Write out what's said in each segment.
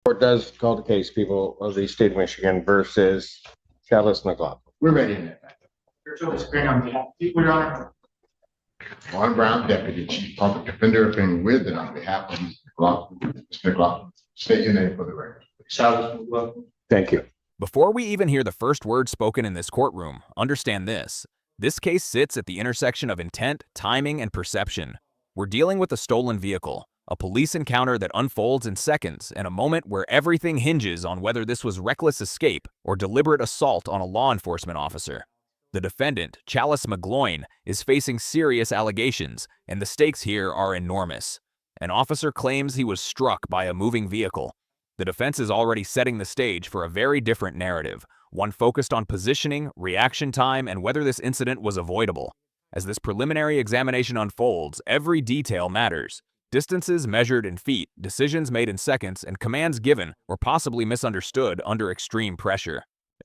Court does call the case, people of the state of Michigan versus Chalice McLaughlin. We're ready in that. Juan Brown, Deputy Chief Public Defender, appearing with and on behalf of Mr. McLaughlin. Mr. McLaughlin, state your name for the record. Thank you. Before we even hear the first word spoken in this courtroom, understand this. This case sits at the intersection of intent, timing, and perception. We're dealing with a stolen vehicle, a police encounter that unfolds in seconds, and a moment where everything hinges on whether this was reckless escape or deliberate assault on a law enforcement officer. The defendant, Chalice McLaughlin, is facing serious allegations, and the stakes here are enormous. An officer claims he was struck by a moving vehicle. The defense is already setting the stage for a very different narrative, one focused on positioning, reaction time, and whether this incident was avoidable. As this preliminary examination unfolds, every detail matters. Distances measured in feet, decisions made in seconds, and commands given or possibly misunderstood under extreme pressure.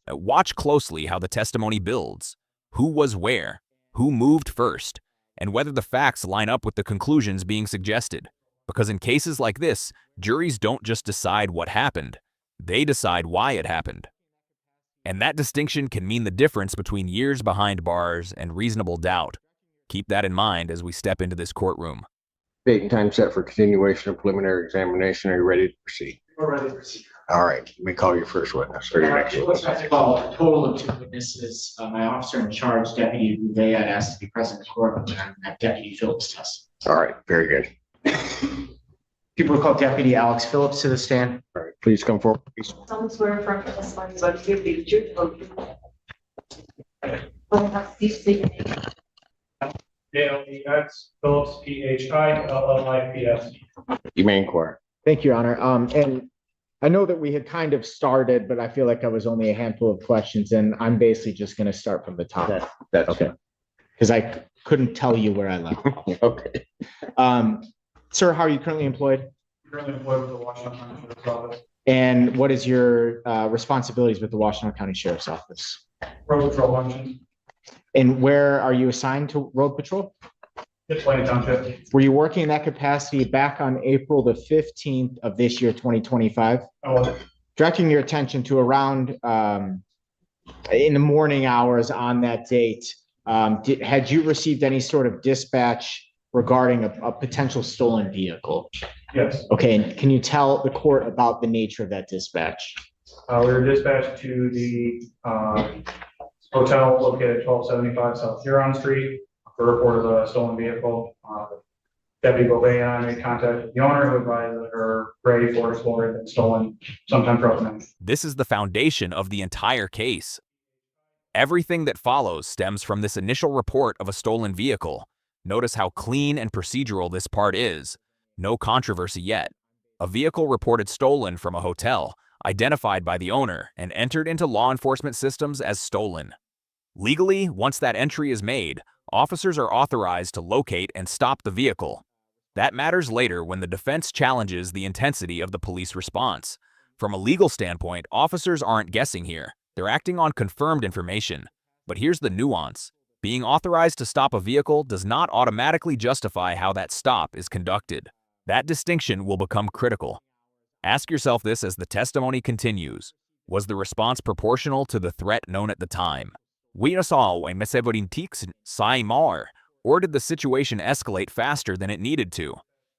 Watch closely how the testimony builds. Who was where? Who moved first? And whether the facts line up with the conclusions being suggested. Because in cases like this, juries don't just decide what happened. They decide why it happened. And that distinction can mean the difference between years behind bars and reasonable doubt. Keep that in mind as we step into this courtroom. Date and time set for continuation of preliminary examination. Are you ready to proceed? We're ready to proceed. All right. We call your first witness. All right, let's call a total of 2 witnesses. My officer in charge, Deputy Bouvet, I'd asked to be present in court, and have Deputy Phillips test. All right. Very good. People will call Deputy Alex Phillips to the stand. All right. Please come forward. Please. Some swear from testimony but give the truth of J-O-E-X, Phillips, P-H-I-L-L-I-P-S. You may inquire. Thank you, Your Honor. And I know that we had kind of started, but I feel like I was only a handful of questions, and I'm basically just going to start from the top. That's okay. Because I couldn't tell you where I left. Okay. Sir, how are you currently employed? Currently employed with the Washington County Sheriff's Office. And what is your responsibilities with the Washington County Sheriff's Office? Road Patrol Washington. And where are you assigned to road patrol? Ypsilanti Township. Were you working in that capacity back on April the 15th of this year, 2025? I was. Directing your attention to around in the morning hours on that date, had you received any sort of dispatch regarding a potential stolen vehicle? Yes. Okay, and can you tell the court about the nature of that dispatch? We were dispatched to the hotel located at 1275 South Huron Street for a report of a stolen vehicle. Deputy Bouvet and I made contact with the owner who advised that her gray Ford Explorer had been stolen sometime throughout the night. This is the foundation of the entire case. Everything that follows stems from this initial report of a stolen vehicle. Notice how clean and procedural this part is. No controversy yet. A vehicle reported stolen from a hotel, identified by the owner, and entered into law enforcement systems as stolen. Legally, once that entry is made, officers are authorized to locate and stop the vehicle. That matters later when the defense challenges the intensity of the police response. From a legal standpoint, officers aren't guessing here. They're acting on confirmed information. But here's the nuance. Being authorized to stop a vehicle does not automatically justify how that stop is conducted. That distinction will become critical. Ask yourself this as the testimony continues. Was the response proportional to the threat known at the time? We saw when Meseverintiks Saimar, or did the situation escalate faster than it needed to?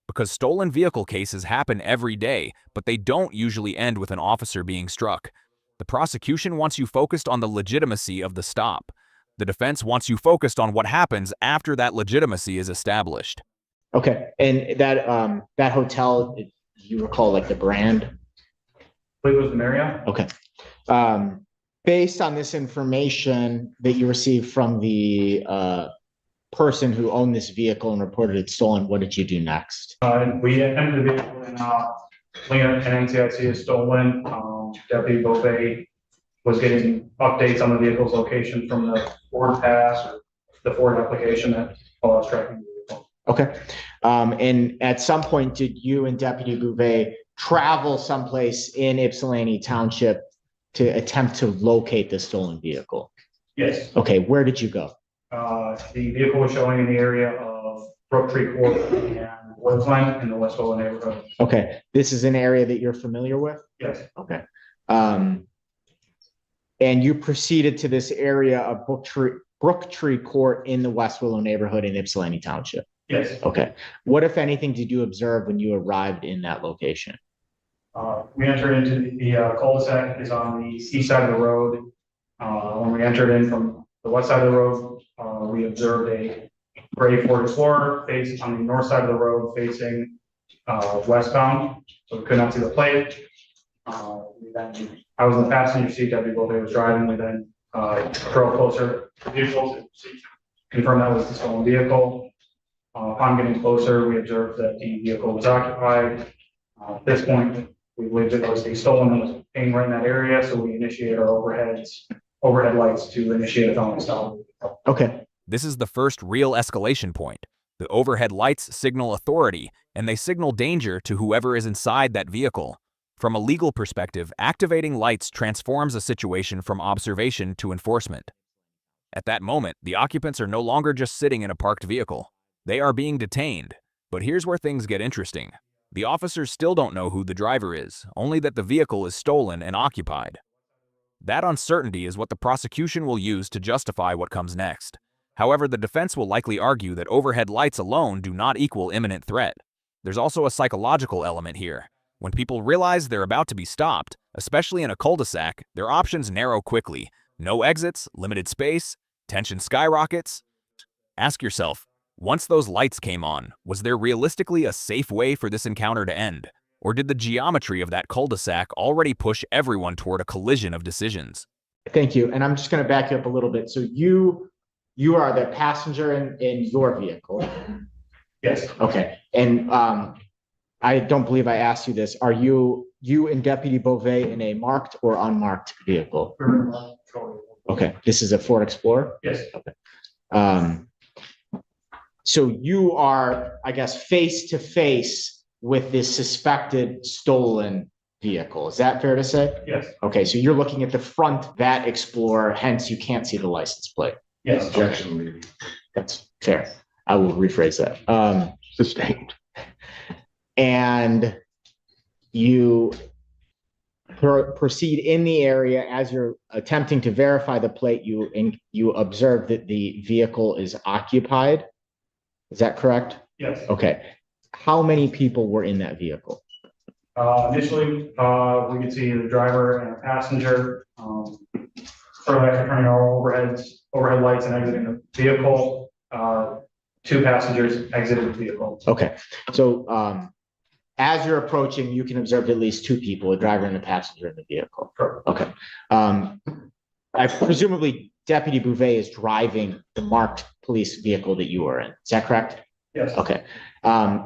Because stolen vehicle cases happen every day, but they don't usually end with an officer being struck. The prosecution wants you focused on the legitimacy of the stop. The defense wants you focused on what happens after that legitimacy is established. Okay, and that hotel, do you recall like the brand? I believe it was the Marriott. Okay. Based on this information that you received from the person who owned this vehicle and reported it stolen, what did you do next? We entered the vehicle and NCIC is stolen. Deputy Bouvet was getting updates on the vehicle's location from the Ford Pass or the Ford application that I was tracking the vehicle. Okay. And at some point, did you and Deputy Bouvet travel someplace in Ypsilanti Township to attempt to locate the stolen vehicle? Yes. Okay. Where did you go? The vehicle was showing in the area of Brook Tree Court and Woodland in the Westville neighborhood. Okay, this is an area that you're familiar with? Yes, Okay. And you proceeded to this area of Brook Tree Court in the West Willow neighborhood in Ypsilanti Township? yes. Okay. What, if anything, did you observe when you arrived in that location? We entered into the cul-de-sac is on the east side of the road. When we entered in from the west side of the road, we observed a gray Ford Explorer face on the north side of the road facing westbound, so we could not see the plate. I was in the passenger seat, Deputy Bouvet was driving. We then drove closer to the vehicle to confirm that was the stolen vehicle. Upon getting closer, we observed that the vehicle was occupied. At this point, we believed it was a stolen and was paying right in that area, so we initiated our overhead lights to initiate a felony stop. Okay. This is the first real escalation point. The overhead lights signal authority, and they signal danger to whoever is inside that vehicle. From a legal perspective, activating lights transforms a situation from observation to enforcement. At that moment, the occupants are no longer just sitting in a parked vehicle. They are being detained. But here's where things get interesting. The officers still don't know who the driver is, only that the vehicle is stolen and occupied. That uncertainty is what the prosecution will use to justify what comes next. However, the defense will likely argue that overhead lights alone do not equal imminent threat. There's also a psychological element here. When people realize they're about to be stopped, especially in a cul-de-sac, their options narrow quickly. No exits, limited space, tension skyrockets. Ask yourself, once those lights came on, was there realistically a safe way for this encounter to end? Or did the geometry of that cul-de-sac already push everyone toward a collision of decisions? Thank you. And I'm just going to back you up a little bit. So you are the passenger in your vehicle. Yes, Okay. And I don't believe I asked you this. Are you and Deputy Bouvet in a marked or unmarked vehicle? Okay. This is a Ford Explorer? yes, So you are, I guess, face to face with this suspected stolen vehicle. Is that fair to say? yes, Okay, so you're looking at the front of that Explorer, hence you can't see the license plate. yes. Objection, lady. That's fair. I will rephrase that. Sustained. And you proceed in the area as you're attempting to verify the plate. You observe that the vehicle is occupied. Is that correct? Yes. Okay. How many people were in that vehicle? Initially, we could see the driver and a passenger. Shortly after turning our overhead lights and exiting the vehicle, two passengers exited the vehicle. Okay. So as you're approaching, you can observe at least two people, a driver and a passenger in the vehicle. Correct. Okay. I presumably Deputy Bouvet is driving the marked police vehicle that you are in. Is that correct? Yes. Okay.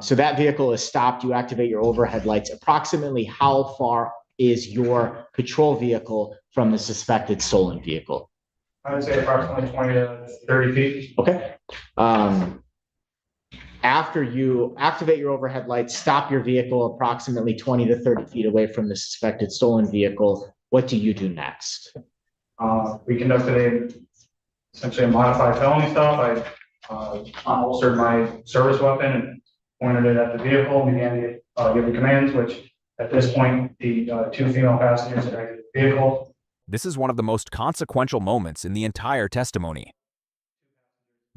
So that vehicle is stopped. You activate your overhead lights. Approximately how far is your patrol vehicle from the suspected stolen vehicle? I would say approximately 20 to 30 feet. Okay. After you activate your overhead lights, stop your vehicle approximately 20 to 30 feet away from the suspected stolen vehicle, what do you do next? We conducted essentially a modified felony stop. I unholstered my service weapon and pointed it at the vehicle, began to give the commands, which at this point, the two female passengers had exited the vehicle. This is one of the most consequential moments in the entire testimony.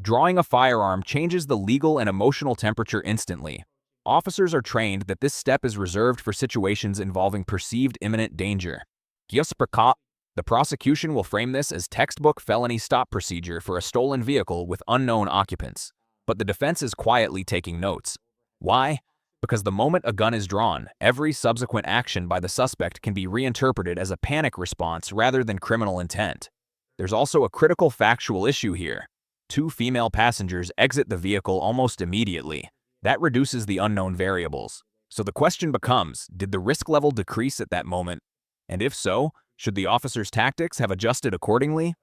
Drawing a firearm changes the legal and emotional temperature instantly. Officers are trained that this step is reserved for situations involving perceived imminent danger. The prosecution will frame this as textbook felony stop procedure for a stolen vehicle with unknown occupants. But the defense is quietly taking notes. Why? Because the moment a gun is drawn, every subsequent action by the suspect can be reinterpreted as a panic response rather than criminal intent. There's also a critical factual issue here. Two female passengers exit the vehicle almost immediately. That reduces the unknown variables. So the question becomes, did the risk level decrease at that moment? And if so, should the officer's tactics have adjusted accordingly?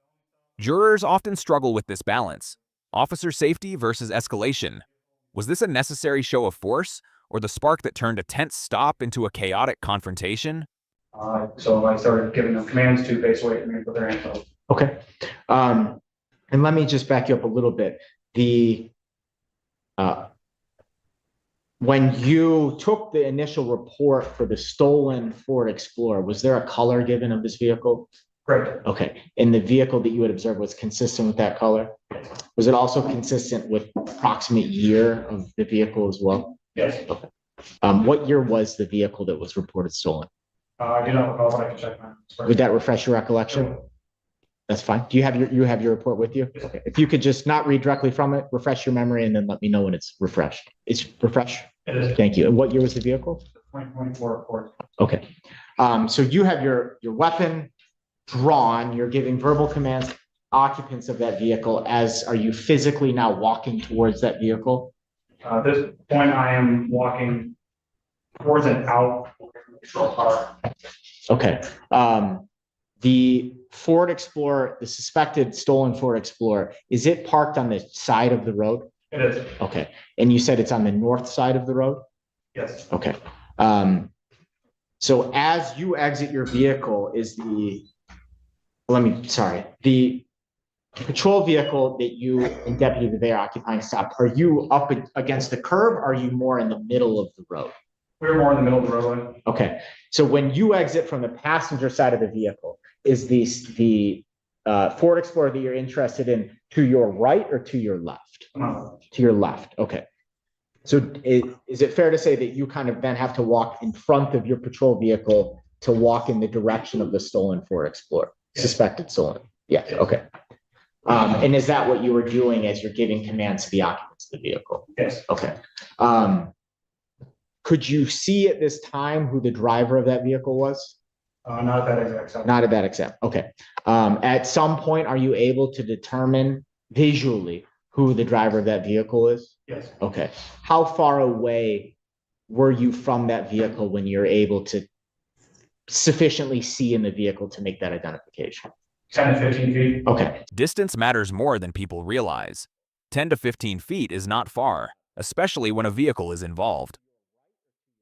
Jurors often struggle with this balance. Officer safety versus escalation. Was this a necessary show of force, or the spark that turned a tense stop into a chaotic confrontation? So I started giving them commands to face away from me with their hands up. Okay. And let me just back you up a little bit. When you took the initial report for the stolen Ford Explorer, was there a color given of this vehicle? Correct. Okay, and the vehicle that you had observed was consistent with that color? Was it also consistent with approximate year of the vehicle as well? Yes. What year was the vehicle that was reported stolen? I do not recall, but I can check my. Would that refresh your recollection? That's fine. Do you have your report with you? Yes. Okay. If you could just not read directly from it, refresh your memory, and then let me know when it's refreshed. It's refreshed. It is Thank you. And what year was the vehicle? 2024 report. Okay. So you have your weapon drawn. You're giving verbal commands to occupants of that vehicle. Are you physically now walking towards that vehicle? At this point, I am walking towards and out from the patrol car. Okay. The Ford Explorer, the suspected stolen Ford Explorer, is it parked on the side of the road? It is. Okay. And you said it's on the north side of the road? Yes. Okay. So as you exit your vehicle the patrol vehicle that you and Deputy Bouvet are occupying stop, are you up against the curb? Or are you more in the middle of the road? We're more in the middle of the roadway. Okay. So when you exit from the passenger side of the vehicle, is the Ford Explorer that you're interested in to your right or to your left? To your left. Okay. So is it fair to say that you kind of then have to walk in front of your patrol vehicle to walk in the direction of the stolen Ford Explorer? Yes. Suspected stolen? Yes. Okay. And is that what you were doing as you're giving commands to the occupants of the vehicle? Yes. Okay. Could you see at this time who the driver of that vehicle was? Not that exact time. Not at that extent. Okay. At some point, are you able to determine visually who the driver of that vehicle is? Yes. Okay. How far away were you from that vehicle when you're able to sufficiently see in the vehicle to make that identification? 10 to 15 feet. Okay. Distance matters more than people realize. 10 to 15 feet is not far, especially when a vehicle is involved.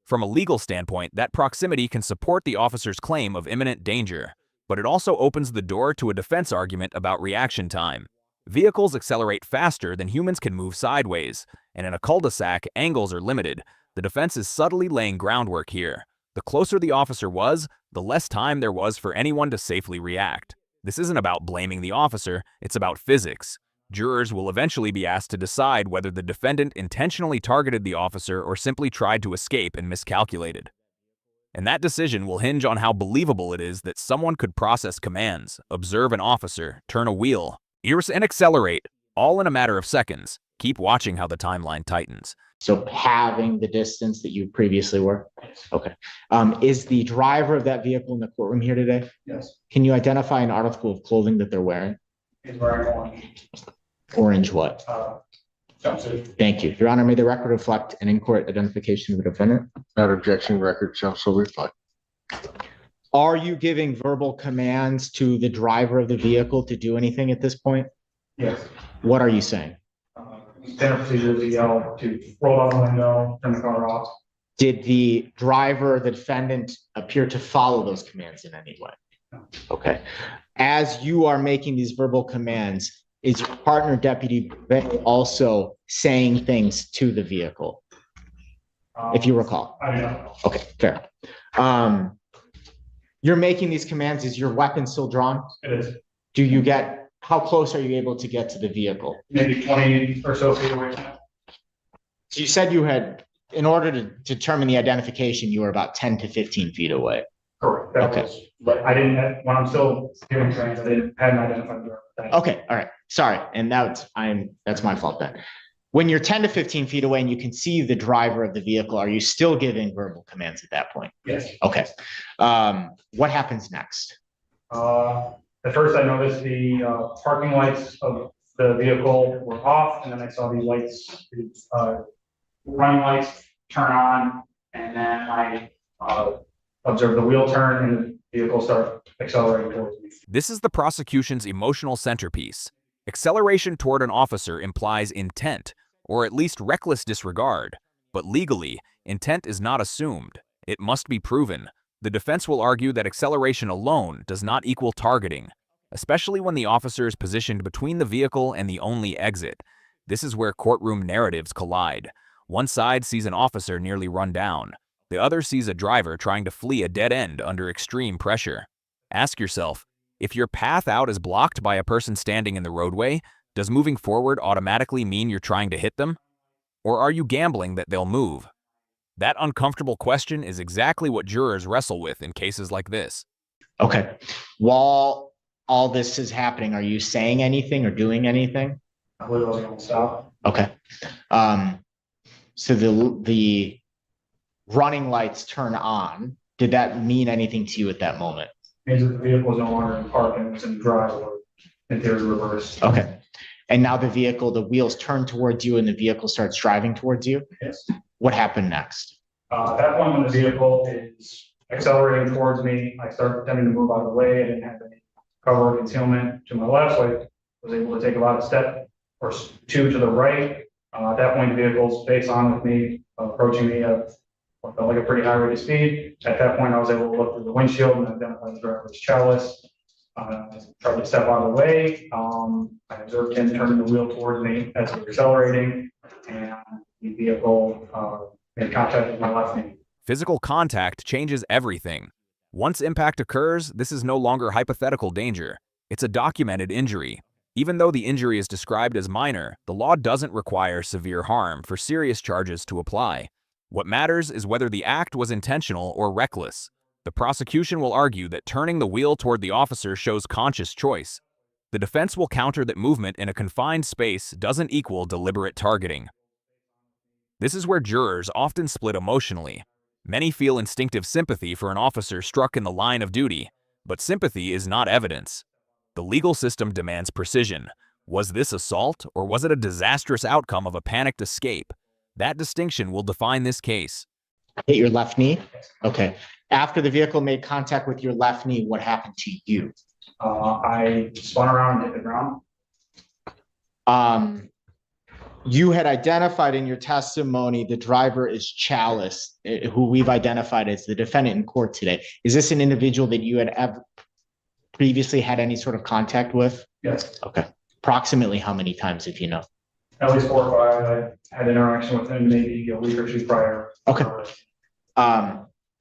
From a legal standpoint, that proximity can support the officer's claim of imminent danger, but it also opens the door to a defense argument about reaction time. Vehicles accelerate faster than humans can move sideways, and in a cul-de-sac, angles are limited. The defense is subtly laying groundwork here. The closer the officer was, the less time there was for anyone to safely react. This isn't about blaming the officer, it's about physics. Jurors will eventually be asked to decide whether the defendant intentionally targeted the officer or simply tried to escape and miscalculated. And that decision will hinge on how believable it is that someone could process commands, observe an officer, turn a wheel, and accelerate, all in a matter of seconds. Keep watching how the timeline tightens. So having the distance that you previously were? Okay. Is the driver of that vehicle in the courtroom here today? Yes. Can you identify an article of clothing that they're wearing? He's wearing orange. Orange what? Jumpsuit. Thank you. Your Honor, may the record reflect an in-court identification of the defendant? That objection record shall so reflect. Are you giving verbal commands to the driver of the vehicle to do anything at this point? Yes. What are you saying? Standard procedure is to yell to roll down the window, turn the car off. Did the driver, the defendant, appear to follow those commands in any way? No. Okay. As you are making these verbal commands, is your partner, Deputy Bouvet, also saying things to the vehicle, if you recall? I do not know. Okay, fair. You're making these commands. Is your weapon still drawn? It is How close are you able to get to the vehicle? maybe 20 or so feet away. So you said you had, in order to determine the identification, you were about 10 to 15 feet away. Correct. That Okay. was, but I didn't, when I'm still giving trains, hadn't identified the driver. Okay, all right. Sorry. And that's my fault then. When you're 10 to 15 feet away and you can see the driver of the vehicle, are you still giving verbal commands at that point? Yes. Okay. What happens next? At first I noticed the parking lights of the vehicle were off, and then I saw the lights, running lights turn on, and then I observed the wheel turn and the vehicle start accelerating towards me. This is the prosecution's emotional centerpiece. Acceleration toward an officer implies intent, or at least reckless disregard. But legally, intent is not assumed. It must be proven. The defense will argue that acceleration alone does not equal targeting, especially when the officer is positioned between the vehicle and the only exit. This is where courtroom narratives collide. One side sees an officer nearly run down. The other sees a driver trying to flee a dead end under extreme pressure. Ask yourself, if your path out is blocked by a person standing in the roadway, does moving forward automatically mean you're trying to hit them? Or are you gambling that they'll move? That uncomfortable question is exactly what jurors wrestle with in cases like this. Okay. While all this is happening, are you saying anything or doing anything? I believe I was going to stop. Okay. So the running lights turn on. Did that mean anything to you at that moment? Means that the vehicle is no longer in park and it's in drive or in theory reverse. Okay. And now the wheels turn towards you and the vehicle starts driving towards you. Yes. What happened next? At that point, when the vehicle is accelerating towards me, I start tending to move out of the way. I didn't have any cover or concealment to my left, so I was able to take about a step or two to the right. At that point, the vehicle's face on with me, approaching me at what felt like a pretty high rate of speed. At that point, I was able to look through the windshield and identify the driver as Chalice. Tried to step out of the way. I observed him turning the wheel towards me as he was accelerating, and the vehicle made contact with my left knee. Physical contact changes everything. Once impact occurs, this is no longer hypothetical danger. It's a documented injury. Even though the injury is described as minor, the law doesn't require severe harm for serious charges to apply. What matters is whether the act was intentional or reckless. The prosecution will argue that turning the wheel toward the officer shows conscious choice. The defense will counter that movement in a confined space doesn't equal deliberate targeting. This is where jurors often split emotionally. Many feel instinctive sympathy for an officer struck in the line of duty, but sympathy is not evidence. The legal system demands precision. Was this assault, or was it a disastrous outcome of a panicked escape? That distinction will define this case. Hit your left knee? Okay. After the vehicle made contact with your left knee, what happened to you? I spun around and hit the ground. You had identified in your testimony the driver is Chalice, who we've identified as the defendant in court today. Is this an individual that you had ever previously had any sort of contact with? Yes. Okay. Approximately how many times, if you know? At least 4 or 5. I had interaction with him maybe a week or two prior. Okay.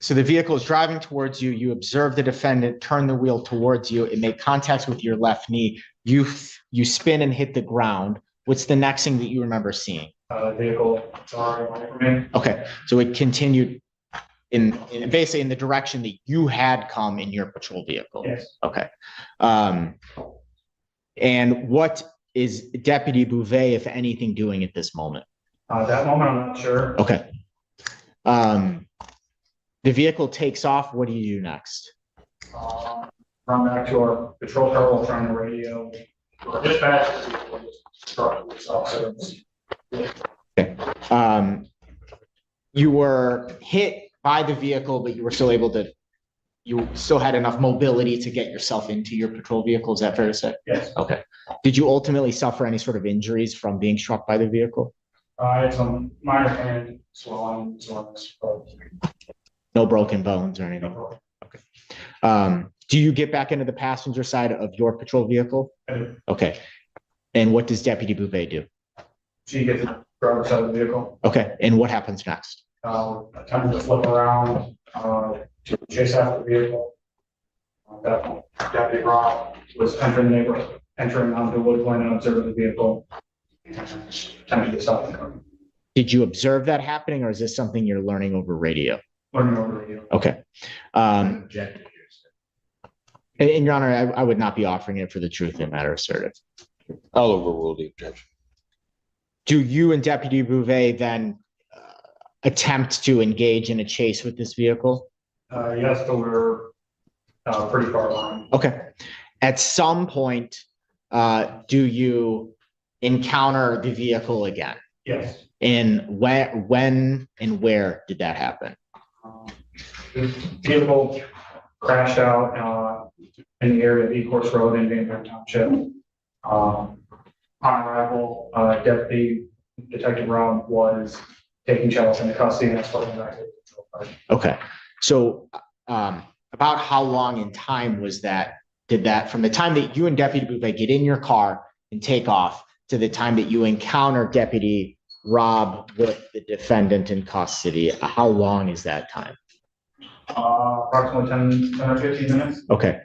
So the vehicle is driving towards you. You observe the defendant turn the wheel towards you. It made contact with your left knee. You spin and hit the ground. What's the next thing that you remember seeing? Vehicle sorry away from me. Okay, so it continued in basically in the direction that you had come in your patrol vehicle. Yes. Okay. And what is Deputy Bouvet, if anything, doing at this moment? That moment, I'm not sure. Okay. The vehicle takes off. What do you do next? Run back to our patrol car while trying to radio. Dispatch. Okay. You were hit by the vehicle, but you were still able to, you still had enough mobility to get yourself into your patrol vehicle. Is that fair to say? Yes. Okay. Did you ultimately suffer any sort of injuries from being struck by the vehicle? I had some minor hand swelling, soreness, but No broken bones or anything? Do you get back into the passenger side of your patrol vehicle? I do. Okay. And what does Deputy Bouvet do? She gets the driver's side of the vehicle. Okay. And what happens next? Attempted to flip around, to chase after the vehicle. That point, Deputy Brock was entering the neighborhood, entering onto Woodland and observed the vehicle. Attempted to stop the car. Did you observe that happening, or is this something you're learning over radio? Learning over radio. Okay. And Your Honor, I would not be offering it for the truth of the matter asserted. I'll overrule the objection. Do you and Deputy Bouvet then attempt to engage in a chase with this vehicle? Yes, but we were pretty far along. Okay. At some point, do you encounter the vehicle again? Yes. And when and where did that happen? The vehicle crashed out in the area of Ecorse Road in Van Buren Township. On arrival, Detective Brown was taking Chalice into custody and escorting back to the patrol car. Okay. So about how long in time was that? Did that from the time that you and Deputy Bouvet get in your car and take off to the time that you encounter Deputy Rob with the defendant in custody, how long is that time? Approximately 10 or 15 minutes. Okay.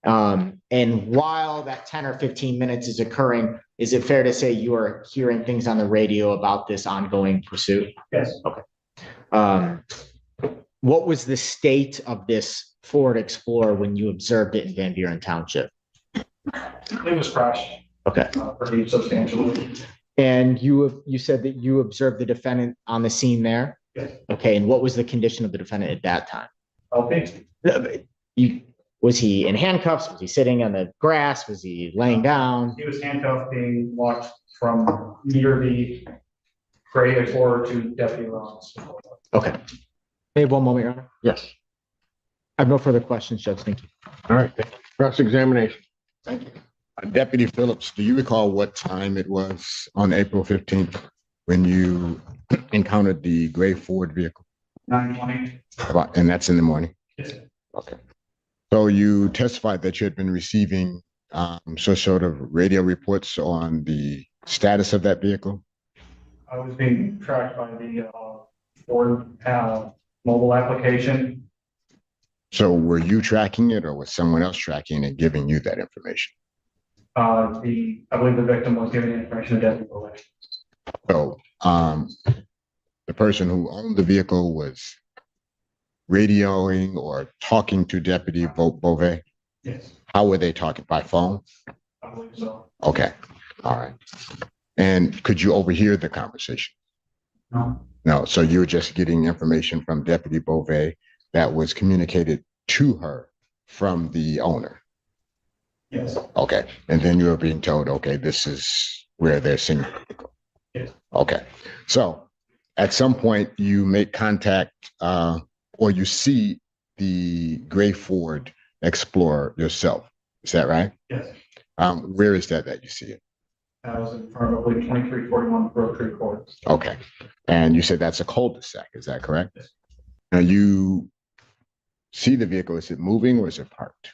And while that 10 or 15 minutes is occurring, is it fair to say you are hearing things on the radio about this ongoing pursuit? Yes. What was the state of this Ford Explorer when you observed it in Van Buren Township? It was crashed Okay. pretty substantially. And you said that you observed the defendant on the scene there? Yes. Okay. And what was the condition of the defendant at that time? Okay. Was he in handcuffs? Was he sitting on the grass? Was he laying down? He was handcuffed, being walked from near the gray Explorer to Deputy Rollins. Okay. Hey, one moment, Your Honor. Yes. I have no further questions, Judge. Thank you. All right. Cross-examination. Deputy Phillips, do you recall what time it was on April 15th when you encountered the gray Ford vehicle? 9:20. And that's in the morning? Yes. Okay. So you testified that you had been receiving some sort of radio reports on the status of that vehicle? I was being tracked by the Ford mobile application. So were you tracking it or was someone else tracking it and giving you that information? I believe the victim was giving information to Deputy Bouvet. So the person who owned the vehicle was radioing or talking to Deputy Bouvet? Yes, How were they talking? By phone? I believe so. Okay. All right. And could you overhear the conversation? No. No. So you were just getting information from Deputy Bouvet that was communicated to her from the owner? Yes. Okay. And then you were being told, okay, this is where they're seeing the vehicle. Yes. Okay. So at some point you make contact or you see the gray Ford Explorer yourself. Is that right? Yes. Where is that you see it? I was in front of, I believe, 2341 Grove Tree Court. Okay. And you said that's a cul-de-sac. Is that correct? Yes. Now you see the vehicle. Is it moving or is it parked?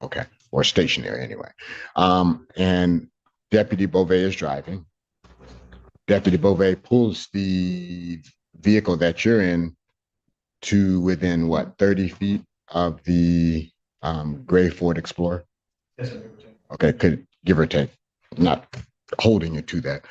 Okay. Or stationary anyway. And Deputy Bouvet is driving. Deputy Bouvet pulls the vehicle that you're in to within what, 30 feet of the gray Ford Explorer? Yes, sir. Okay, could give or take, not holding you to that.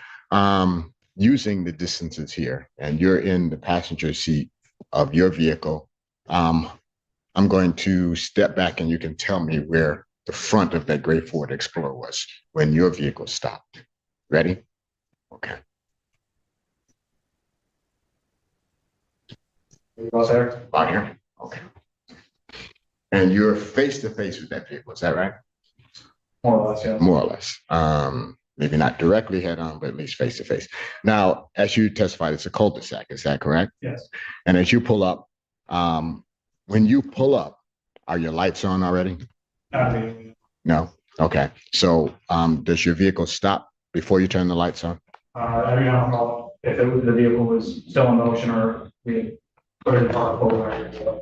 Using the distances here, and you're in the passenger seat of your vehicle. I'm going to step back and you can tell me where the front of that gray Ford Explorer was when your vehicle stopped. Ready? Okay. Out here? Okay. And you're face to face with that vehicle, is that right? More or less, yeah. More or less. Maybe not directly head on, but at least face to face. Now, as you testified, it's a cul-de-sac, is that correct? Yes. And as you pull up, when you pull up, are your lights on already? No? Okay. So does your vehicle stop before you turn the lights on? I mean, I don't know if the vehicle was still in motion or we put it in park over.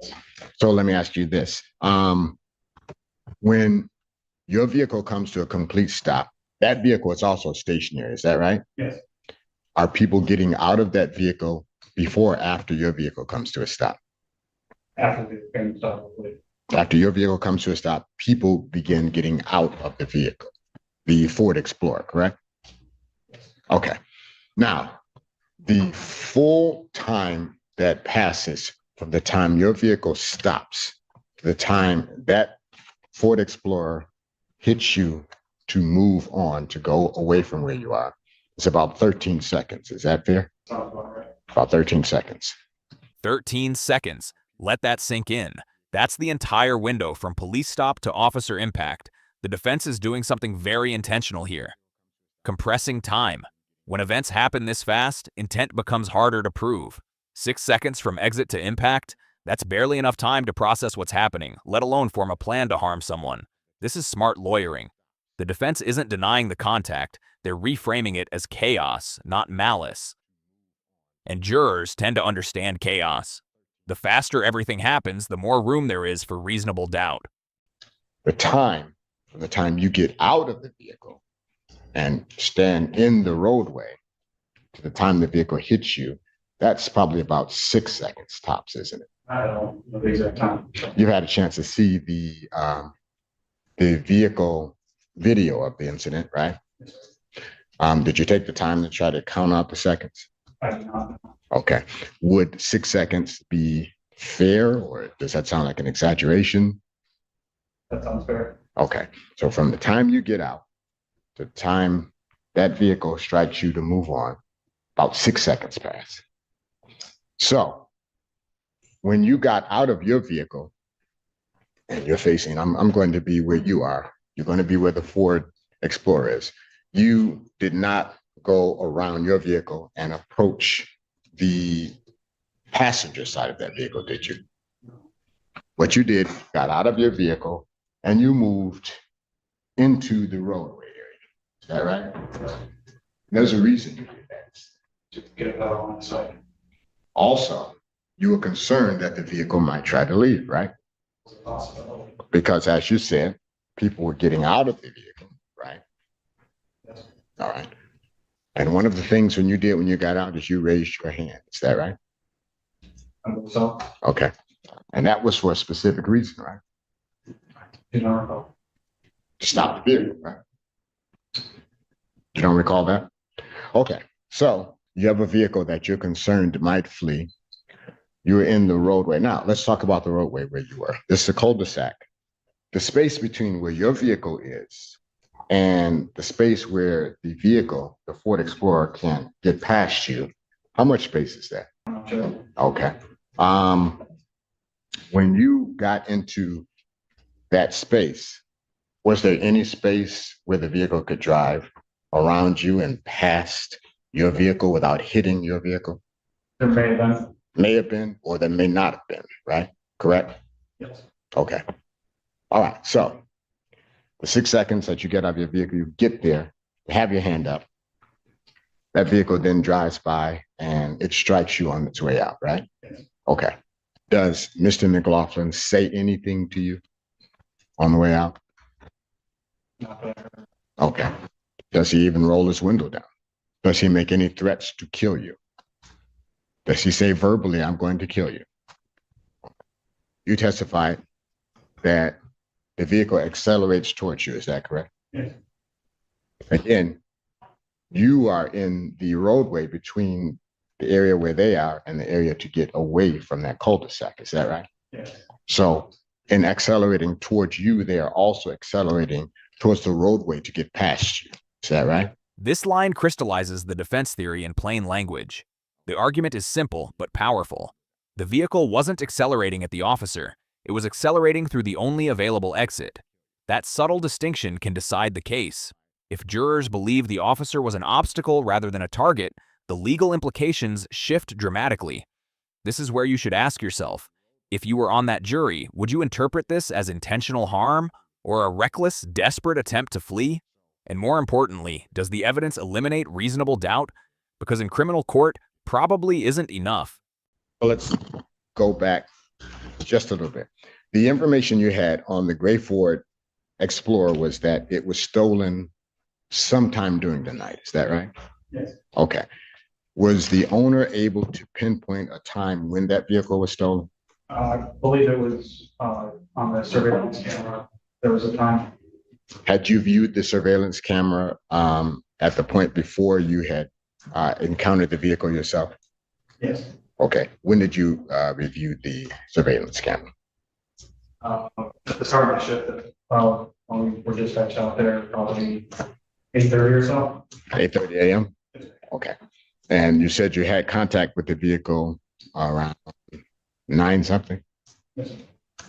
So let me ask you this. When your vehicle comes to a complete stop, that vehicle is also stationary, is that right? Yes. Are people getting out of that vehicle before or after your vehicle comes to a stop? After the game stopped, I believe. After your vehicle comes to a stop, people begin getting out of the vehicle, the Ford Explorer, correct? Okay. Now, the full time that passes from the time your vehicle stops to the time that Ford Explorer hits you to move on, to go away from where you are, it's about 13 seconds. Is that fair? Sounds about right. About 13 seconds. 13 seconds. Let that sink in. That's the entire window from police stop to officer impact. The defense is doing something very intentional here. Compressing time. When events happen this fast, intent becomes harder to prove. 6 seconds from exit to impact? That's barely enough time to process what's happening, let alone form a plan to harm someone. This is smart lawyering. The defense isn't denying the contact, they're reframing it as chaos, not malice. And jurors tend to understand chaos. The faster everything happens, the more room there is for reasonable doubt. The time, from the time you get out of the vehicle and stand in the roadway, to the time the vehicle hits you, that's probably about 6 seconds tops, isn't it? I don't know the exact time. You've had a chance to see the vehicle video of the incident, right? Did you take the time to try to count out the seconds? I do not know. Okay. Would 6 seconds be fair, or does that sound like an exaggeration? That sounds fair. Okay. So from the time you get out to the time that vehicle strikes you to move on, about 6 seconds pass. So when you got out of your vehicle and you're facing, I'm going to be where you are. You're going to be where the Ford Explorer is. You did not go around your vehicle and approach the passenger side of that vehicle, did you? What you did, got out of your vehicle and you moved into the roadway area. Is that right? There's a reason you did that. To get it out on the side. Also, you were concerned that the vehicle might try to leave, right? Possibility. Because as you said, people were getting out of the vehicle, right? Yes. All right. And one of the things when you did when you got out is you raised your hand. Is that right? I believe so. Okay. And that was for a specific reason, right? Do not recall. To stop the vehicle, right? You don't recall that? Okay. So you have a vehicle that you're concerned might flee. You're in the roadway. Now, let's talk about the roadway where you were. This is a cul-de-sac. The space between where your vehicle is and the space where the vehicle, the Ford Explorer, can get past you, how much space is that? I'm not sure. Okay. When you got into that space, was there any space where the vehicle could drive around you and past your vehicle without hitting your vehicle? There may have been. May have been, or there may not have been, right? Correct? Yes. Okay. All right. So the 6 seconds that you get out of your vehicle, you get there, you have your hand up. That vehicle then drives by and it strikes you on its way out, right? Yes. Okay. Does Mr. McLaughlin say anything to you on the way out? Not that I heard. Okay. Does he even roll his window down? Does he make any threats to kill you? Does he say verbally, I'm going to kill you? You testified that the vehicle accelerates towards you. Is that correct? Yes. Again, you are in the roadway between the area where they are and the area to get away from that cul-de-sac. Is that right? Yes. So in accelerating towards you, they are also accelerating towards the roadway to get past you. Is that right? This line crystallizes the defense theory in plain language. The argument is simple but powerful. The vehicle wasn't accelerating at the officer. It was accelerating through the only available exit. That subtle distinction can decide the case. If jurors believe the officer was an obstacle rather than a target, the legal implications shift dramatically. This is where you should ask yourself, if you were on that jury, would you interpret this as intentional harm or a reckless, desperate attempt to flee? And more importantly, does the evidence eliminate reasonable doubt? Because in criminal court, probably isn't enough. Well, let's go back just a little bit. The information you had on the gray Ford Explorer was that it was stolen sometime during the night. Is that right? Yes. Okay. Was the owner able to pinpoint a time when that vehicle was stolen? I believe it was on the surveillance camera. There was a time. Had you viewed the surveillance camera at the point before you had encountered the vehicle yourself? Yes. Okay. When did you review the surveillance camera? At the start of the shift, when we were dispatched out there, probably 8:30 or so. 8:30 a.m.? Okay. And you said you had contact with the vehicle around 9 something? Yes.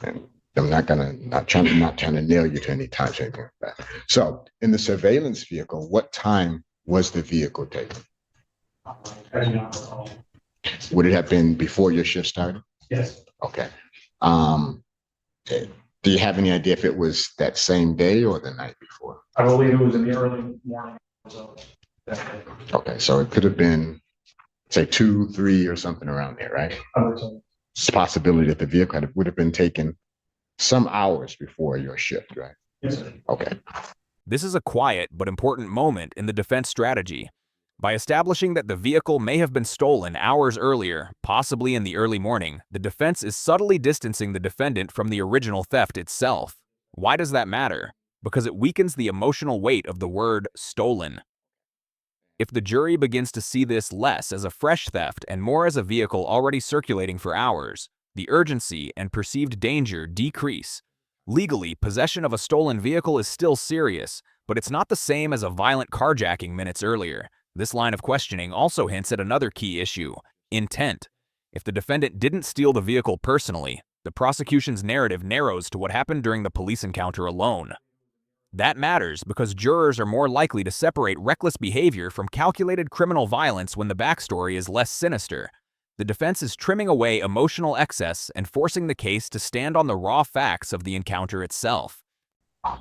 And I'm not trying to nail you to any times or anything like that. So in the surveillance vehicle, what time was the vehicle taken? I do not recall. Would it have been before your shift started? Yes. Okay. Do you have any idea if it was that same day or the night before? I believe it was in the early morning. So that day. Okay, so it could have been, say, 2, 3 or something around there, right? I would say. It's a possibility that the vehicle would have been taken some hours before your shift, right? Yes, sir. Okay. This is a quiet but important moment in the defense strategy. By establishing that the vehicle may have been stolen hours earlier, possibly in the early morning, the defense is subtly distancing the defendant from the original theft itself. Why does that matter? Because it weakens the emotional weight of the word stolen. If the jury begins to see this less as a fresh theft and more as a vehicle already circulating for hours, the urgency and perceived danger decrease. Legally, possession of a stolen vehicle is still serious, but it's not the same as a violent carjacking minutes earlier. This line of questioning also hints at another key issue: intent. If the defendant didn't steal the vehicle personally, the prosecution's narrative narrows to what happened during the police encounter alone. That matters because jurors are more likely to separate reckless behavior from calculated criminal violence when the backstory is less sinister. The defense is trimming away emotional excess and forcing the case to stand on the raw facts of the encounter itself. All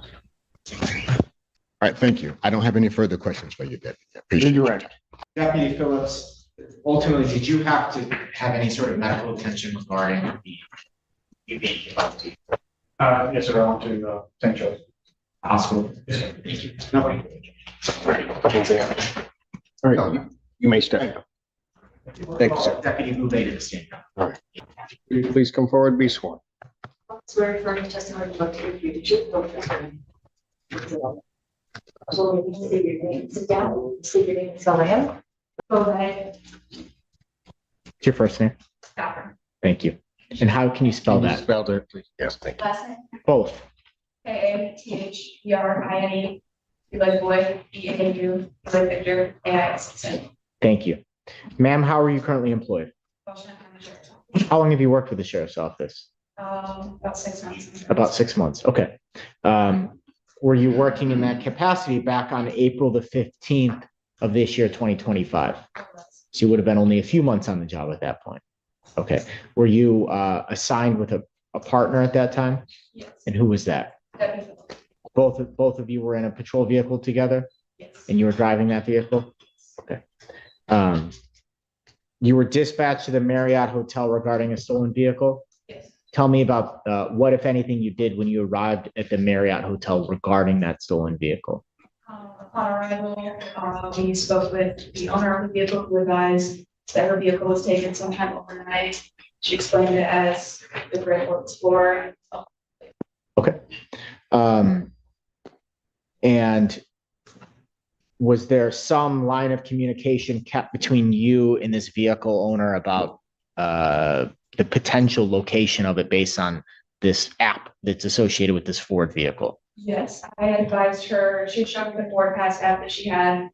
right, thank you. I don't have any further questions for you, Deputy. Appreciate You're it. right. Deputy Phillips, ultimately, did you have to have any sort of medical attention regarding the you being about to Yes, sir, I went to St. Joe's. hospital? Yes, Thank you. No. All right, you may step. Thank you, sir. Deputy Bouvet to the stand. Will you please come forward, be sworn? Swear affirm testimony about to give you the truth, no testimony. So you can say your name, sit down, say your name, and spell it. Go ahead. What's your first name? Stopper. Thank you. And how can you spell Can you that? Spell it, please. Yes, thank you. Last name, Both. K-A-T-H-E-R-I-N-E. You like boy, B-A-U, you like Victor, A-I-S-S-N. Thank you. Ma'am, how are you currently employed? How long have you worked with the sheriff's office? About 6 months. About 6 months. Okay. Were you working in that capacity back on April the 15th of this year, 2025? So you would have been only a few months on the job at that point. Okay. Were you assigned with a partner at that time? Yes. And who was that? Deputy. Both of you were in a patrol vehicle together Yes. and you were driving that vehicle? Okay. You were dispatched to the Marriott Hotel regarding a stolen vehicle? Yes. Tell me about what, if anything, you did when you arrived at the Marriott Hotel regarding that stolen vehicle. Upon arrival, we spoke with the owner of the vehicle who advised that her vehicle was taken sometime overnight. She explained it as the Great Ford Explorer. Okay. And was there some line of communication kept between you and this vehicle owner about the potential location of it based on this app that's associated with this Ford vehicle? Yes, I advised her, she showed me the Ford Pass app that she had,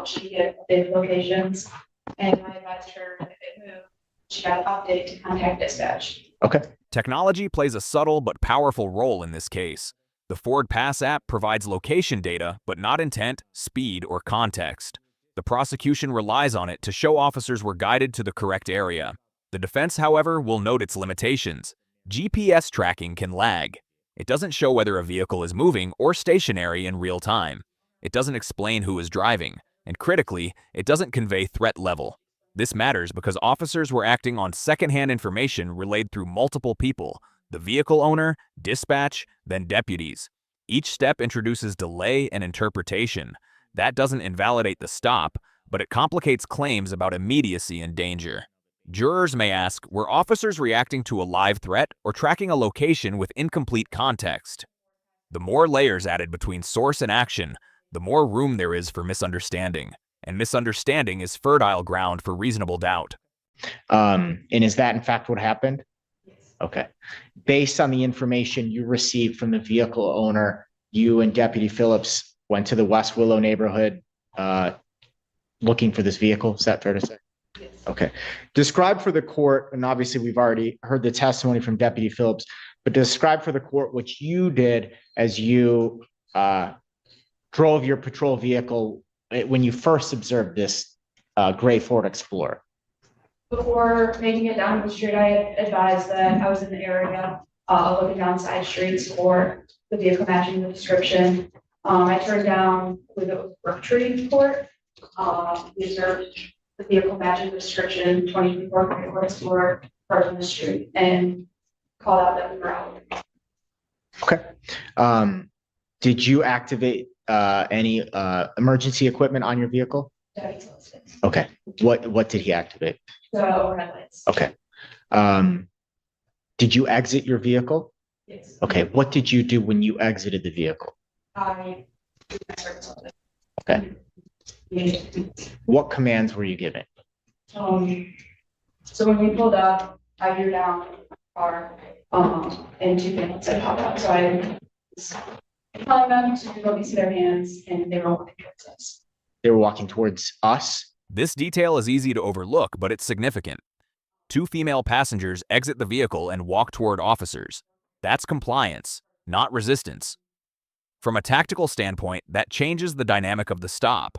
she could get updated locations. And I advised her if it moved, she got an update to contact dispatch. Okay. Technology plays a subtle but powerful role in this case. The Ford Pass app provides location data, but not intent, speed, or context. The prosecution relies on it to show officers were guided to the correct area. The defense, however, will note its limitations. GPS tracking can lag. It doesn't show whether a vehicle is moving or stationary in real time. It doesn't explain who is driving, and critically, it doesn't convey threat level. This matters because officers were acting on secondhand information relayed through multiple people: the vehicle owner, dispatch, then deputies. Each step introduces delay and interpretation. That doesn't invalidate the stop, but it complicates claims about immediacy and danger. Jurors may ask, were officers reacting to a live threat or tracking a location with incomplete context? The more layers added between source and action, the more room there is for misunderstanding. And misunderstanding is fertile ground for reasonable doubt. And is that in fact what happened? Okay. Based on the information you received from the vehicle owner, you and Deputy Phillips went to the West Willow neighborhood looking for this vehicle. Is that fair to say? Yes. Okay. Describe for the court, and obviously we've already heard the testimony from Deputy Phillips, but describe for the court what you did as you drove your patrol vehicle when you first observed this gray Ford Explorer. Before making it down the street, I advised that I was in the area, looking down side streets for the vehicle matching the description. I turned down with a Brooktree Court. We observed the vehicle matching the description, 2024 Great Ford Explorer, part of the street, and called out that we were out. Okay. Did you activate any emergency equipment on your vehicle? Deputy Phillips. Okay. What did he activate? The overhead lights. Okay. Did you exit your vehicle? Yes. Okay. What did you do when you exited the vehicle? I. did my service on it. Okay. Yeah. What commands were you given? So when we pulled up, I drew down our, and two things had popped up, so I was telling them to go see their hands, and they were walking towards us. They were walking towards us. This detail is easy to overlook, but it's significant. 2 female passengers exit the vehicle and walk toward officers. That's compliance, not resistance. From a tactical standpoint, that changes the dynamic of the stop.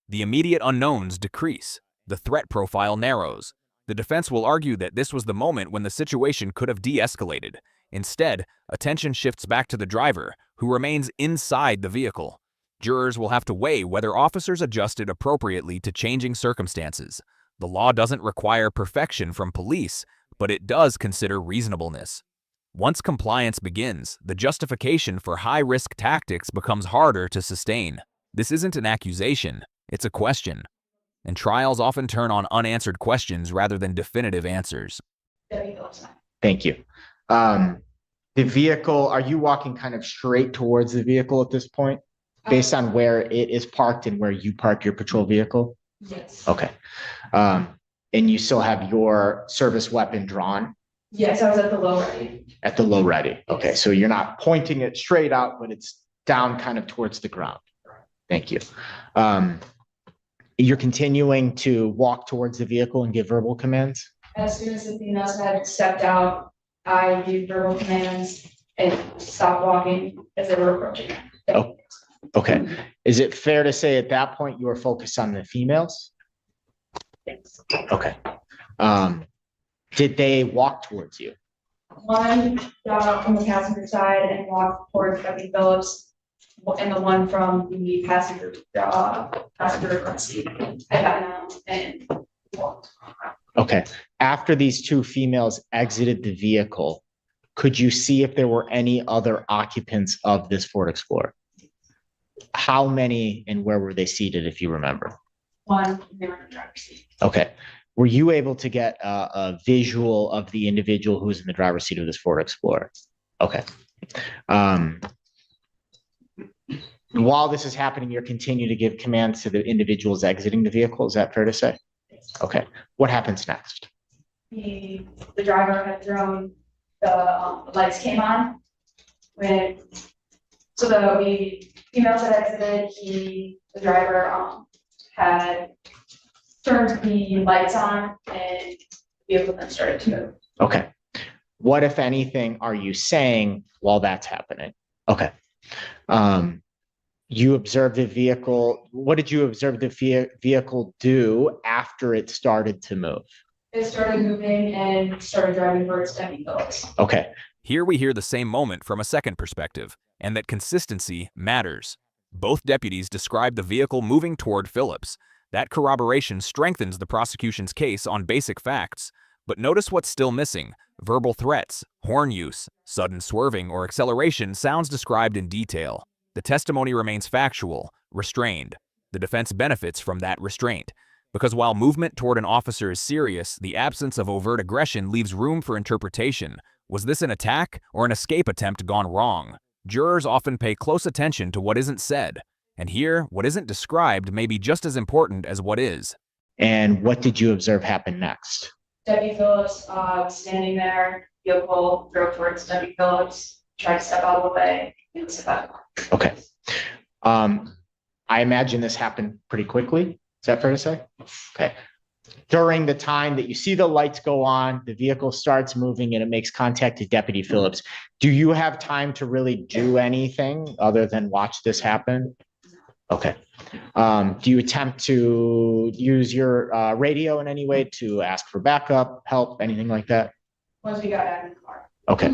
The immediate unknowns decrease. The threat profile narrows. The defense will argue that this was the moment when the situation could have de-escalated. Instead, attention shifts back to the driver, who remains inside the vehicle. Jurors will have to weigh whether officers adjusted appropriately to changing circumstances. The law doesn't require perfection from police, but it does consider reasonableness. Once compliance begins, the justification for high-risk tactics becomes harder to sustain. This isn't an accusation, it's a question. And trials often turn on unanswered questions rather than definitive answers. Deputy Phillips. Thank you. The vehicle, are you walking kind of straight towards the vehicle at this point, based on where it is parked and where you park your patrol vehicle? Yes. Okay. And you still have your service weapon drawn Yes, I was at the low ready. at the low ready. Okay, so you're not pointing it straight out, but it's down kind of towards the ground. Thank you. You're continuing to walk towards the vehicle and give verbal commands? As soon as the females had stepped out, I gave verbal commands and stopped walking as they were approaching. Oh. Okay. Is it fair to say at that point you were focused on the females? Yes. Okay. Did they walk towards you? One got out from the passenger side and walked towards Deputy Phillips, and the one from the passenger front seat. I got down and walked. Okay. After these 2 females exited the vehicle, could you see if there were any other occupants of this Ford Explorer? How many and where were they seated, if you remember? One, they were in the driver's seat. Okay. Were you able to get a visual of the individual who was in the driver's seat of this Ford Explorer? Okay. While this is happening, you're continuing to give commands to the individuals exiting the vehicle. Is that fair to say? Okay. What happens next? The driver had thrown, the lights came on when, so the females had exited, the driver had turned the lights on and the vehicle then started to move. Okay. What, if anything, are you saying while that's happening? Okay. You observed the vehicle. What did you observe the vehicle do after it started to move? It started moving and started driving towards Deputy Phillips. Okay. Here we hear the same moment from a second perspective, and that consistency matters. Both deputies describe the vehicle moving toward Phillips. That corroboration strengthens the prosecution's case on basic facts. But notice what's still missing. Verbal threats, horn use, sudden swerving, or acceleration sounds described in detail. The testimony remains factual, restrained. The defense benefits from that restraint. Because while movement toward an officer is serious, the absence of overt aggression leaves room for interpretation. Was this an attack or an escape attempt gone wrong? Jurors often pay close attention to what isn't said. And here, what isn't described may be just as important as what is. And what did you observe happen next? Deputy Phillips was standing there, vehicle drove towards Deputy Phillips, tried to step out of the way, and step out. Okay. I imagine this happened pretty quickly. Is that fair to say? Okay. During the time that you see the lights go on, the vehicle starts moving and it makes contact to Deputy Phillips. Do you have time to really do anything other than watch this happen? Okay. Do you attempt to use your radio in any way to ask for backup, help, anything like that? Once we got out of the car. Okay.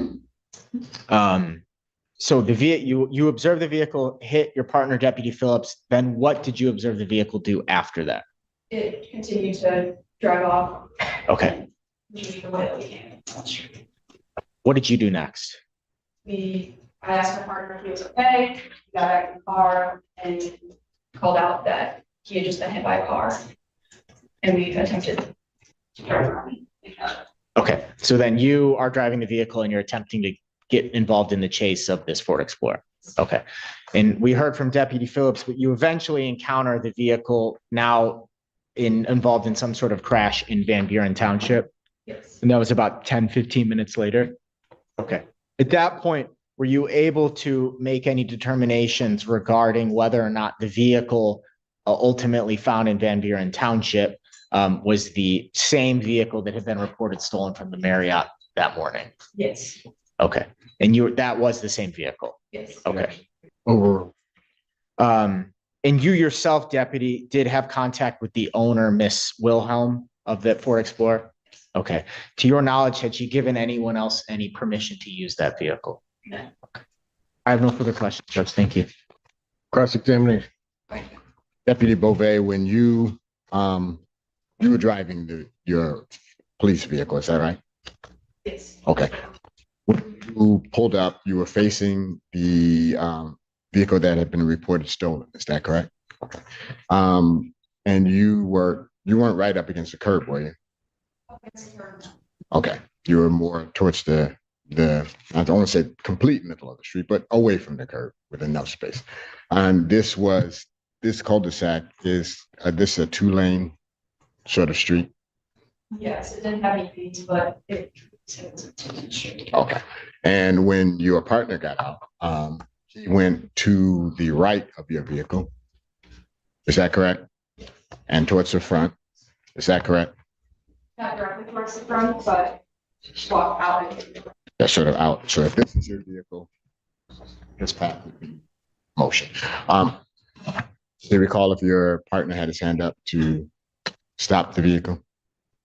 So you observe the vehicle hit your partner, Deputy Phillips. Then what did you observe the vehicle do after that? It continued to drive off. Okay. The way that we came. What did you do next? I asked my partner if he was okay, we got back in the car and called out that he had just been hit by a car. And we attempted to drive around. Okay, so then you are driving the vehicle and you're attempting to get involved in the chase of this Ford Explorer. Okay, and we heard from Deputy Phillips, but you eventually encounter the vehicle now involved in some sort of crash in Van Buren Township. Yes. And that was about 10, 15 minutes later. Okay. At that point, were you able to make any determinations regarding whether or not the vehicle ultimately found in Van Buren Township was the same vehicle that had been reported stolen from the Marriott that morning? Yes. Okay. And that was the same vehicle? Yes. Okay. Over. And you yourself, Deputy, did have contact with the owner, Miss Wilhelm, of that Ford Explorer? Okay. To your knowledge, had she given anyone else any permission to use that vehicle? No. Okay. I have no further questions, Judge. Thank you. Cross-examination. Deputy Bouvet, when you were driving your police vehicle, is that right? Yes. Okay. When you pulled up, you were facing the vehicle that had been reported stolen. Is that correct? Okay. And you weren't right up against the curb, were you? Okay. You were more towards the I don't want to say complete middle of the street, but away from the curb with enough space. And this cul-de-sac is this a 2-lane sort of street? Yes, it didn't have any fees, but it. Okay. And when your partner got out, he went to the right of your vehicle. Is that correct? And towards the front. Is that correct? Not directly towards the front, but walk out. That's sort of out. So if this is your vehicle, this path would be motion. Do you recall if your partner had his hand up to stop the vehicle?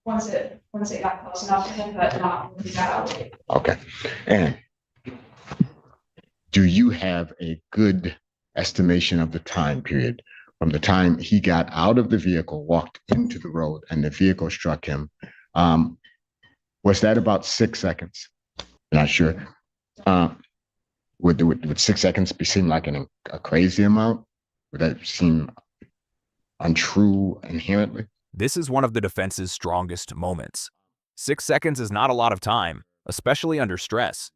Once it got close enough to him, but not when he got out. Okay. And do you have a good estimation of the time period from the time he got out of the vehicle, walked into the road, and the vehicle struck him? Was that about 6 seconds? Not sure. Would 6 seconds seem like a crazy amount? Would that seem untrue inherently? This is one of the defense's strongest moments. 6 seconds is not a lot of time, especially under stress.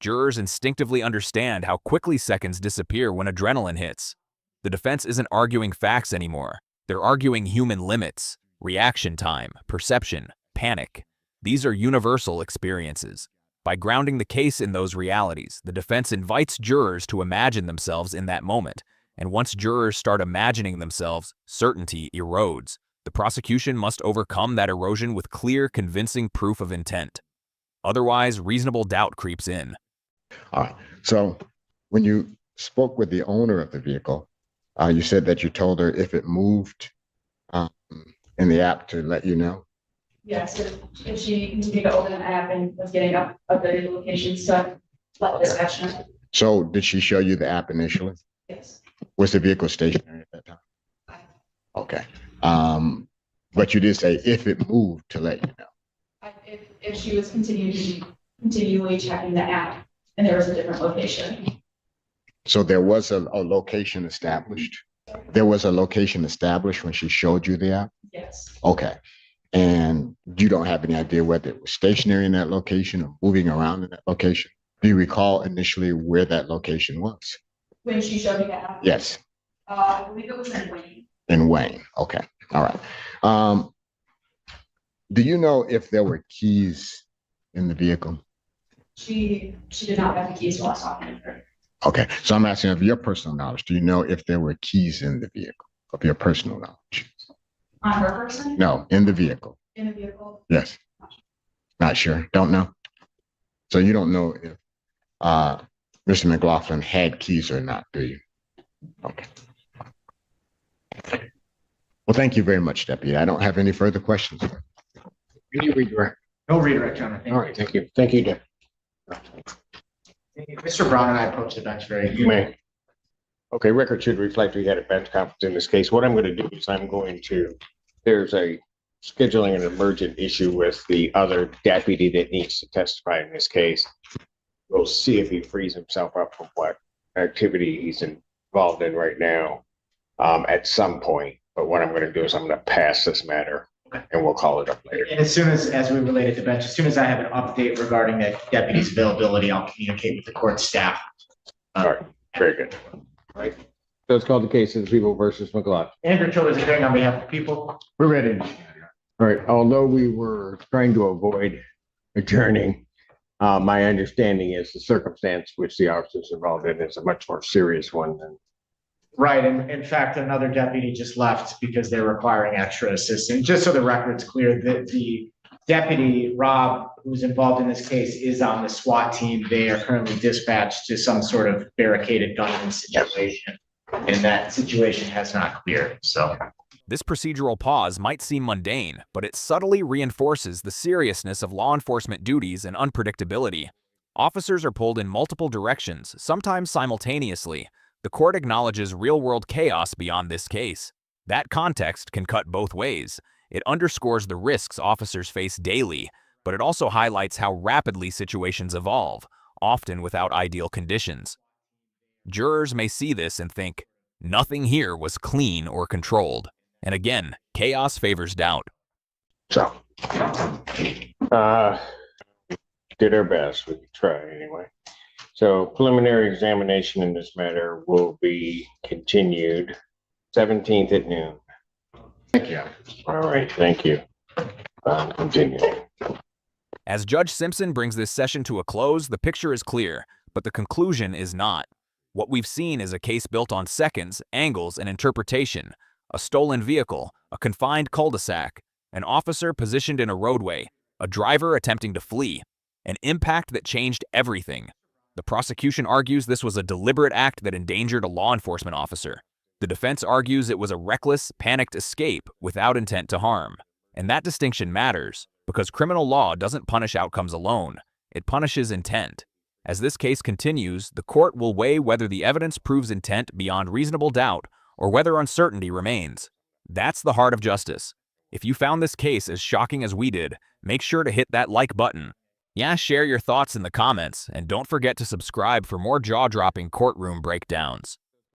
Jurors instinctively understand how quickly seconds disappear when adrenaline hits. The defense isn't arguing facts anymore. They're arguing human limits, reaction time, perception, panic. These are universal experiences. By grounding the case in those realities, the defense invites jurors to imagine themselves in that moment. And once jurors start imagining themselves, certainty erodes. The prosecution must overcome that erosion with clear, convincing proof of intent. Otherwise, reasonable doubt creeps in. All right. So when you spoke with the owner of the vehicle, you said that you told her if it moved in the app to let you know? Yes, if she continued to open the app and was getting updated locations to let dispatch know. So did she show you the app initially? Yes. Was the vehicle stationary at that time? Okay. But you did say if it moved to let you know. If she was continually checking the app and there was a different location. So there was a location established? There was a location established when she showed you the app? Yes. Okay. And you don't have any idea whether it was stationary in that location or moving around in that location? Do you recall initially where that location was? When she showed me the app? Yes. I believe it was in Wayne. In Wayne. Okay. All right. Do you know if there were keys in the vehicle? She did not have the keys while I was talking to her. Okay. So I'm asking of your personal knowledge. Do you know if there were keys in the vehicle, of your personal knowledge? On her person? No, in the vehicle. In the vehicle? Yes. Not sure. Don't know. So you don't know if Mr. McLaughlin had keys or not, do you? Okay. Well, thank you very much, Deputy. I don't have any further questions. Can you redirect? No redirect, Your Honor. Thank All you. right, thank you. Thank you, Jeff. Mr. Brown and I approached the bench very. You may. Okay, record should reflect we had a bench conference in this case. What I'm going to do is there's a scheduling an emergent issue with the other deputy that needs to testify in this case. We'll see if he frees himself up from what activity he's involved in right now at some point. But what I'm going to do is I'm going to pass this matter and we'll call it up later. And as soon as we related to bench, as soon as I have an update regarding the deputy's availability, I'll communicate with the court staff. All right, very good. All right. So it's called the case of the People versus McLaughlin. Andrew Childers is appearing on behalf of people. We're ready. All right, although we were trying to avoid adjourning, my understanding is the circumstance which the officers involved in is a much more serious one than. Right, and in fact, another deputy just left because they're requiring extra assistance. Just so the record's clear, that the deputy, Rob, who's involved in this case, is on the SWAT team. They are currently dispatched to some sort of barricaded gunman situation, and that situation has not cleared, so. This procedural pause might seem mundane, but it subtly reinforces the seriousness of law enforcement duties and unpredictability. Officers are pulled in multiple directions, sometimes simultaneously. The court acknowledges real-world chaos beyond this case. That context can cut both ways. It underscores the risks officers face daily, but it also highlights how rapidly situations evolve, often without ideal conditions. Jurors may see this and think, nothing here was clean or controlled. And again, chaos favors doubt. So, did our best. We could try anyway. So preliminary examination in this matter will be continued 17th at noon. Thank you. All right, thank you. Continuing. As Judge Simpson brings this session to a close, the picture is clear, but the conclusion is not. What we've seen is a case built on seconds, angles, and interpretation. A stolen vehicle, a confined cul-de-sac, an officer positioned in a roadway, a driver attempting to flee, an impact that changed everything. The prosecution argues this was a deliberate act that endangered a law enforcement officer. The defense argues it was a reckless, panicked escape without intent to harm. And that distinction matters, because criminal law doesn't punish outcomes alone. It punishes intent. As this case continues, the court will weigh whether the evidence proves intent beyond reasonable doubt or whether uncertainty remains. That's the heart of justice. If you found this case as shocking as we did, make sure to hit that like button. Yeah, share your thoughts in the comments, and don't forget to subscribe for more jaw-dropping courtroom breakdowns.